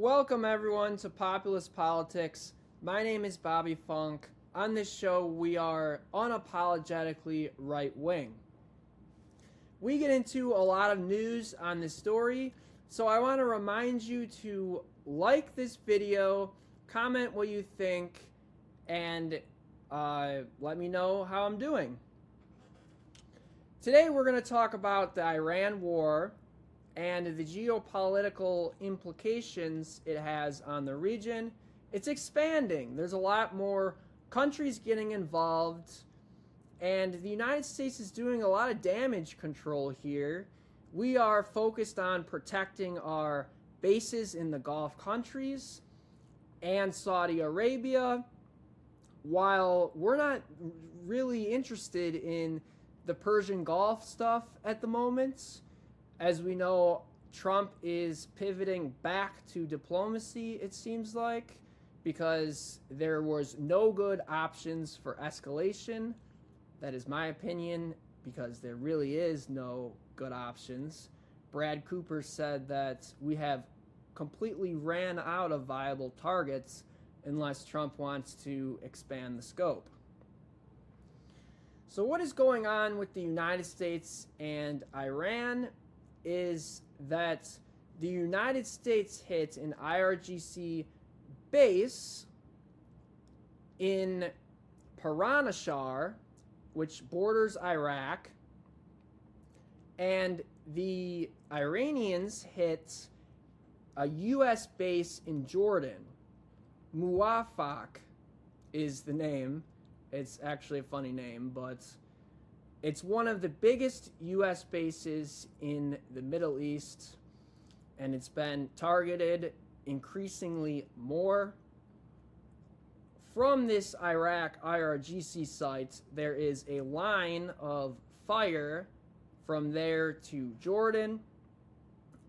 Welcome everyone to Populist Politics. My name is Bobby Funk. On this show, we are unapologetically right-wing. We get into a lot of news on this story, so I want to remind you to like this video, comment what you think, and let me know how I'm doing. Today we're going to talk about the Iran war and the geopolitical implications it has on the region. It's expanding. There's a lot more countries getting involved, and the United States is doing a lot of damage control here. We are focused on protecting our bases in the Gulf countries and Saudi Arabia, while we're not really interested in the Persian Gulf stuff at the moment. As we know, Trump is pivoting back to diplomacy, it seems like, because there was no good options for escalation. That is my opinion, because there really is no good options. Brad Cooper said that we have completely ran out of viable targets unless Trump wants to expand the scope. So what is going on with the United States and Iran is that the United States hit an IRGC base in Paranashar, which borders Iraq, and the Iranians hit a U.S. base in Jordan. Muwafaq is the name. It's actually a funny name, but it's one of the biggest U.S. bases in the Middle East, and it's been targeted increasingly more. From this Iraq IRGC site, there is a line of fire from there to Jordan,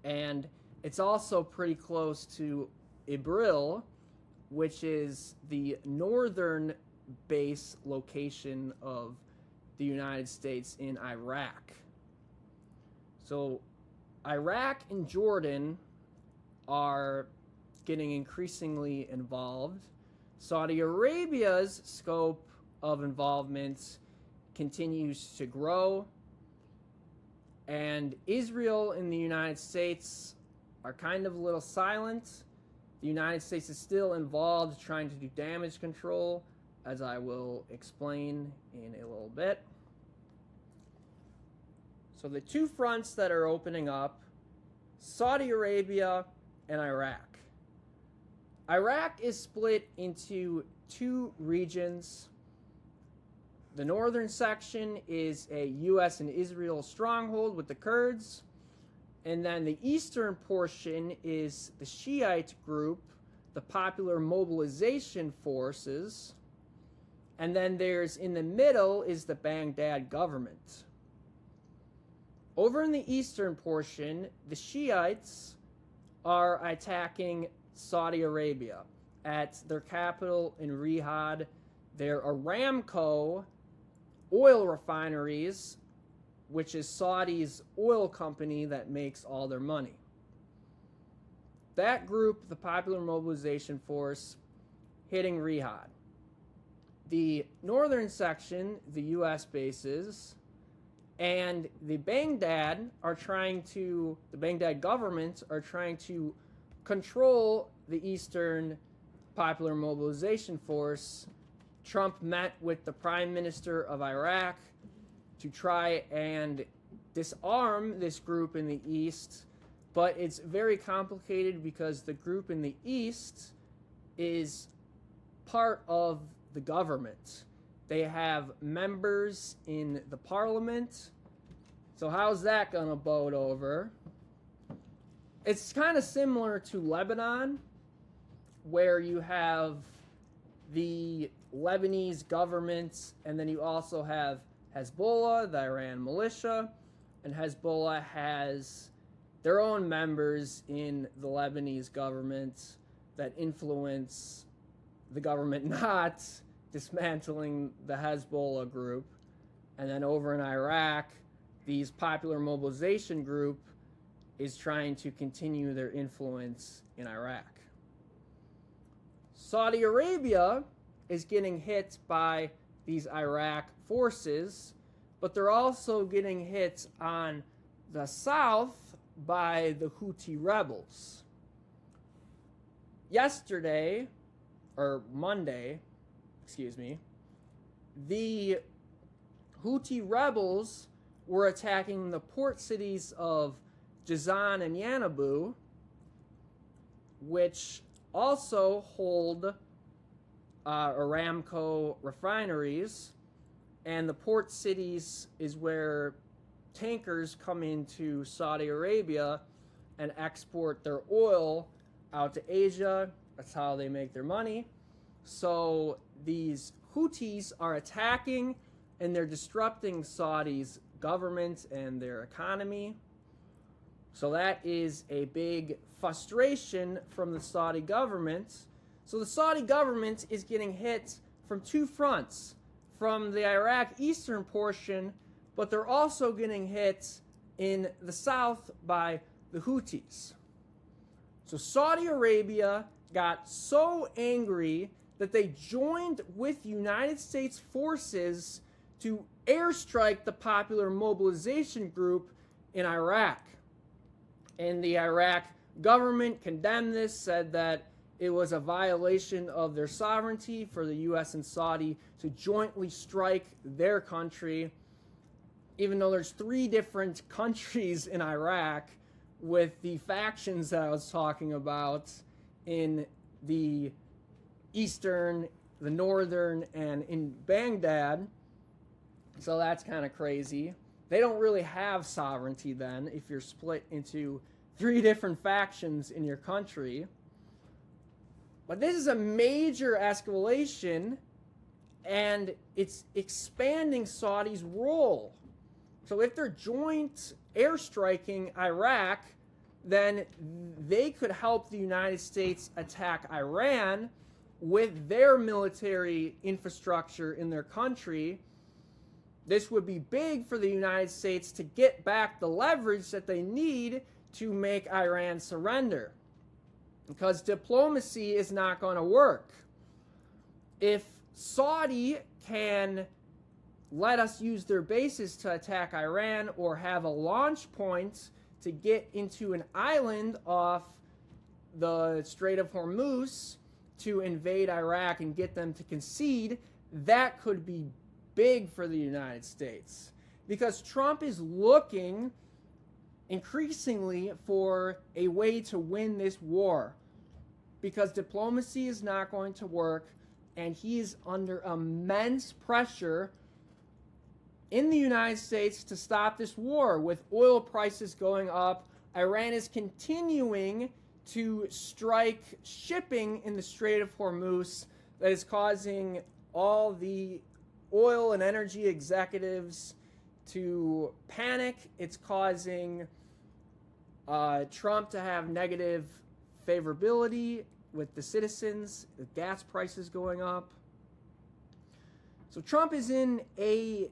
and it's also pretty close to Ibril, which is the northern base location of the United States in Iraq. So Iraq and Jordan are getting increasingly involved. Saudi Arabia's scope of involvement continues to grow, and Israel and the United States are kind of a little silent. The United States is still involved trying to do damage control, as I will explain in a little bit. So the two fronts that are opening up, Saudi Arabia and Iraq. Iraq is split into two regions. The northern section is a U.S. and Israel stronghold with the Kurds, and then the eastern portion is the Shiite group, the Popular Mobilization Forces, and then there's, in the middle, is the Baghdad government. Over in the eastern portion, the Shiites are attacking Saudi Arabia at their capital in Riyadh. Their Aramco oil refineries, which is Saudi's oil company that makes all their money. That group, the Popular Mobilization Force, hitting Riyadh. The northern section, the U.S. bases, and the Baghdad government are trying to control the Eastern Popular Mobilization Force. Trump met with the Prime Minister of Iraq to try and disarm this group in the East, but it's very complicated because the group in the East is part of the government. They have members in the parliament. So how's that gonna bode over? It's kind of similar to Lebanon, where you have the Lebanese government, and then you also have Hezbollah, the Iran militia, and Hezbollah has their own members in the Lebanese government that influence the government not dismantling the Hezbollah group. And then over in Iraq, these Popular Mobilization group is trying to continue their influence in Iraq. Saudi Arabia is getting hit by these Iraq forces, but they're also getting hit on the south by the Houthi rebels. Yesterday, or Monday, the Houthi rebels were attacking the port cities of Jazan and Yanabu, which also hold Aramco refineries, and the port cities is where tankers come into Saudi Arabia and export their oil out to Asia. That's how they make their money. So these Houthis are attacking and they're disrupting Saudi's government and their economy. So that is a big frustration from the Saudi government. So the Saudi government is getting hit from two fronts, from the Iraq eastern portion, but they're also getting hit in the south by the Houthis. So Saudi Arabia got so angry that they joined with United States forces to airstrike the Popular Mobilization Group in Iraq. And the Iraq government condemned this, said that it was a violation of their sovereignty for the U.S. and Saudi to jointly strike their country, even though there's 3 different countries in Iraq with the factions that I was talking about in the eastern, the northern, and in Baghdad. So that's kind of crazy. They don't really have sovereignty then if you're split into 3 different factions in your country. But this is a major escalation, and it's expanding Saudi's role. So if they're joint airstriking Iraq, then they could help the United States attack Iran with their military infrastructure in their country. This would be big for the United States to get back the leverage that they need to make Iran surrender, because diplomacy is not going to work. If Saudi can let us use their bases to attack Iran or have a launch point to get into an island off the Strait of Hormuz to invade Iraq and get them to concede, that could be big for the United States, because Trump is looking increasingly for a way to win this war, because diplomacy is not going to work, and he is under immense pressure in the United States to stop this war. With oil prices going up, Iran is continuing to strike shipping in the Strait of Hormuz that is causing all the oil and energy executives to panic. It's causing Trump to have negative favorability with the citizens, the gas prices going up. So Trump is in a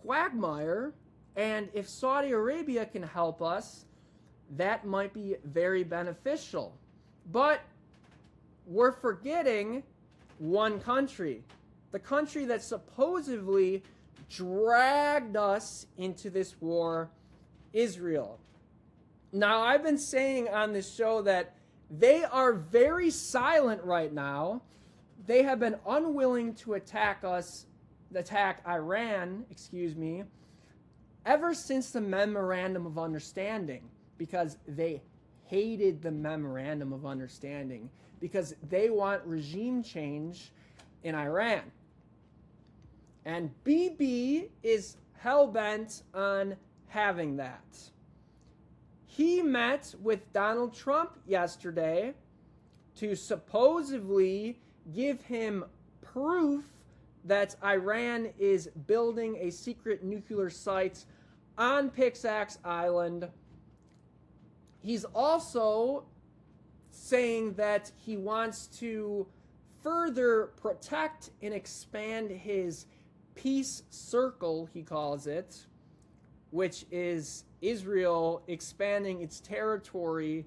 quagmire, and if Saudi Arabia can help us, that might be very beneficial. But we're forgetting one country, the country that supposedly dragged us into this war, Israel. Now, I've been saying on this show that they are very silent right now. They have been unwilling to attack Iran, ever since the Memorandum of Understanding, because they hated the Memorandum of Understanding, because they want regime change in Iran. And Bibi is hell-bent on having that. He met with Donald Trump yesterday to supposedly give him proof that Iran is building a secret nuclear site on Pixaxe Island. He's also saying that he wants to further protect and expand his peace circle, he calls it, which is Israel expanding its territory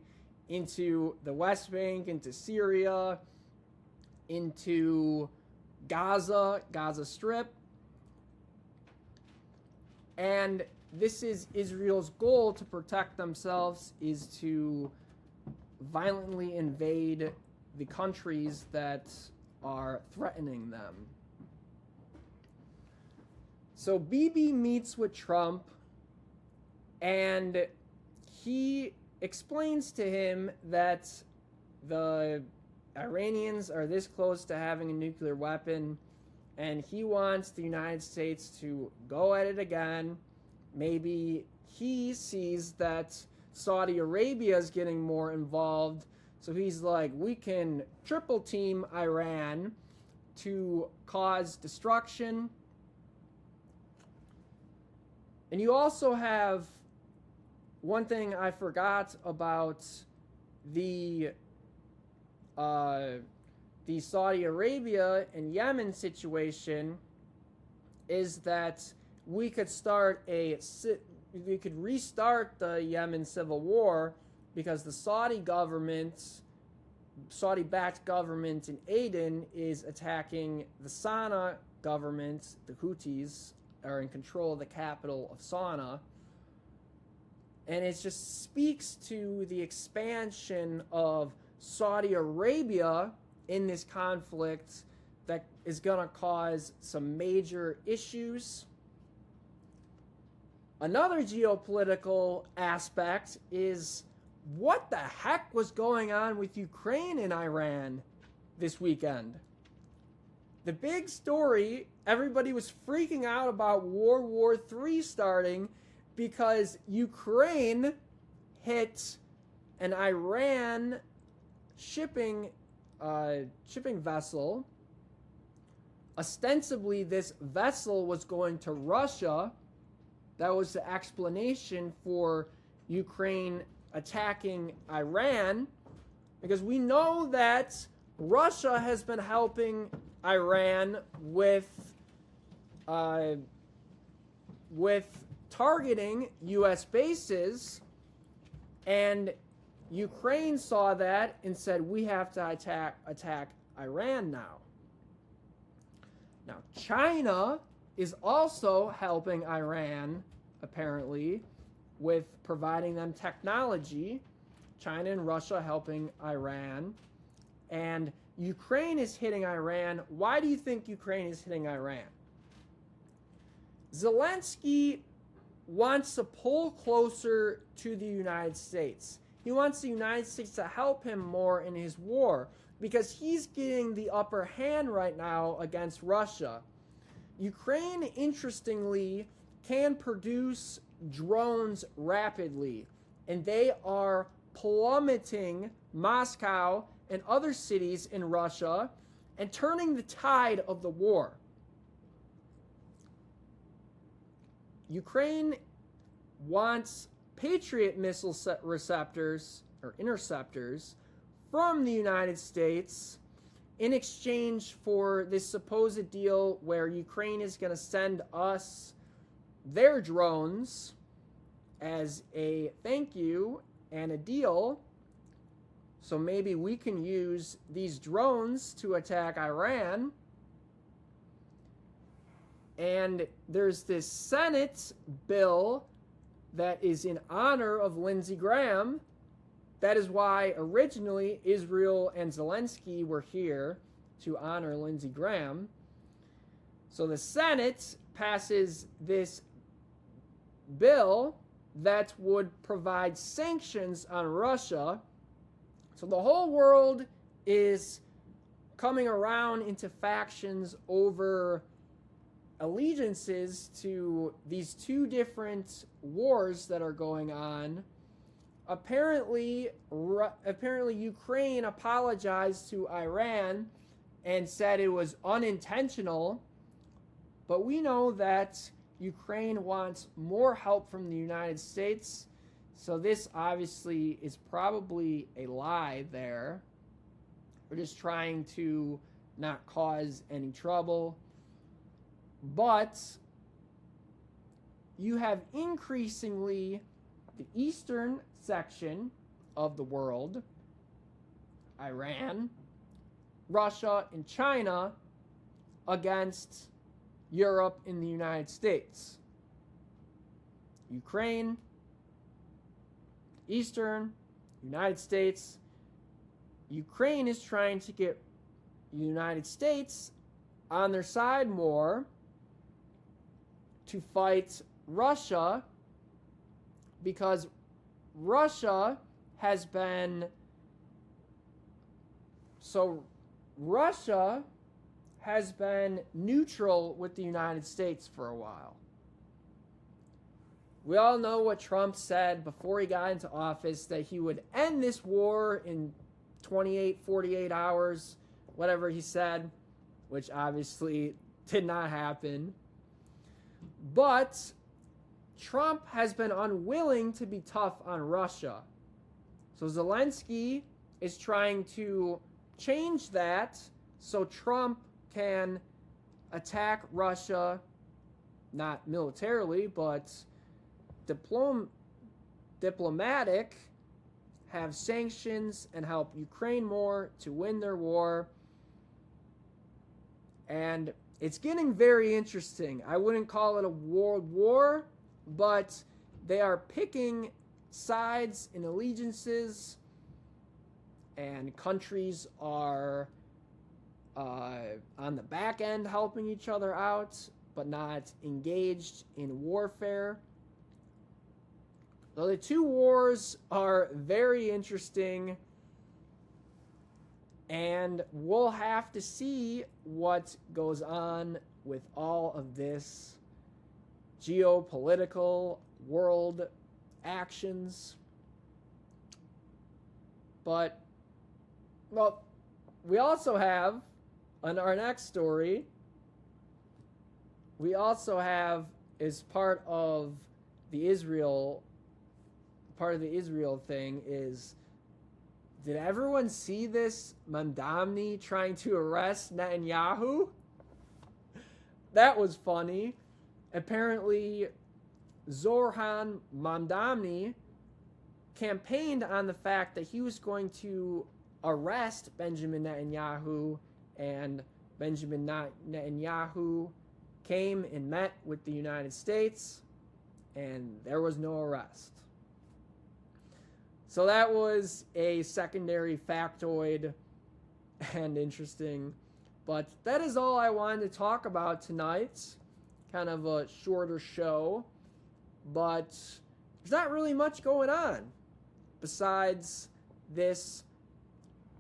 into the West Bank, into Syria, into Gaza Strip. And this is Israel's goal to protect themselves, is to violently invade the countries that are threatening them. So Bibi meets with Trump, and he explains to him that the Iranians are this close to having a nuclear weapon, and he wants the United States to go at it again. Maybe he sees that Saudi Arabia is getting more involved, so he's like, we can triple team Iran to cause destruction. And you also have one thing I forgot about the Saudi Arabia and Yemen situation is that we could restart the Yemen civil war because the Saudi-backed government in Aden is attacking the Sana'a government. The Houthis are in control of the capital of Sana'a. And it just speaks to the expansion of Saudi Arabia in this conflict that is going to cause some major issues. Another geopolitical aspect is what the heck was going on with Ukraine and Iran this weekend. The big story, everybody was freaking out about World War III starting because Ukraine hit an Iran shipping vessel. Ostensibly, this vessel was going to Russia. That was the explanation for Ukraine attacking Iran, because we know that Russia has been helping Iran with targeting U.S. bases, and Ukraine saw that and said, we have to attack Iran now. Now, China is also helping Iran, apparently, with providing them technology. China and Russia helping Iran. And Ukraine is hitting Iran. Why do you think Ukraine is hitting Iran? Zelensky wants to pull closer to the United States. He wants the United States to help him more in his war because he's getting the upper hand right now against Russia. Ukraine, interestingly, can produce drones rapidly, and they are plummeting Moscow and other cities in Russia and turning the tide of the war. Ukraine wants Patriot missile receptors or interceptors from the United States in exchange for this supposed deal where Ukraine is going to send us their drones as a thank you and a deal. So maybe we can use these drones to attack Iran. And there's this Senate bill that is in honor of Linsey Graham. That is why originally Israel and Zelensky were here, to honor Linsey Graham. So the Senate passes this bill that would provide sanctions on Russia. So the whole world is coming around into factions over allegiances to these two different wars that are going on. Apparently Ukraine apologized to Iran and said it was unintentional, but we know that Ukraine wants more help from the United States, so this obviously is probably a lie there. We're just trying to not cause any trouble. But you have increasingly the eastern section of the world, Iran, Russia, and China, against Europe and the United States. Ukraine, Eastern, United States. Ukraine is trying to get the United States on their side more to fight Russia, because Russia has been neutral with the United States for a while. We all know what Trump said before he got into office, that he would end this war in 28, 48 hours, whatever he said, which obviously did not happen. But Trump has been unwilling to be tough on Russia. So Zelensky is trying to change that so Trump can attack Russia, not militarily, but diplomatic, have sanctions, and help Ukraine more to win their war. And it's getting very interesting. I wouldn't call it a world war, but they are picking sides and allegiances, and countries are on the back end helping each other out, but not engaged in warfare. So the two wars are very interesting, and we'll have to see what goes on with all of this geopolitical world actions. But, well, we also have, on our next story, we also have, as part of the Israel thing, is, did everyone see this Mamdani trying to arrest Netanyahu? That was funny. Apparently, Zohran Mamdani campaigned on the fact that he was going to arrest Benjamin Netanyahu, and Benjamin Netanyahu came and met with the United States, and there was no arrest. So that was a secondary factoid and interesting. But that is all I wanted to talk about tonight. Kind of a shorter show. But there's not really much going on besides this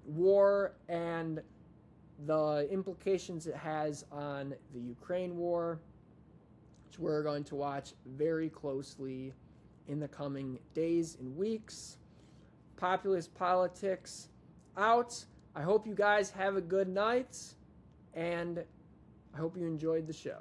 war and the implications it has on the Ukraine war, which we're going to watch very closely in the coming days and weeks. Populist politics out. I hope you guys have a good night, and I hope you enjoyed the show.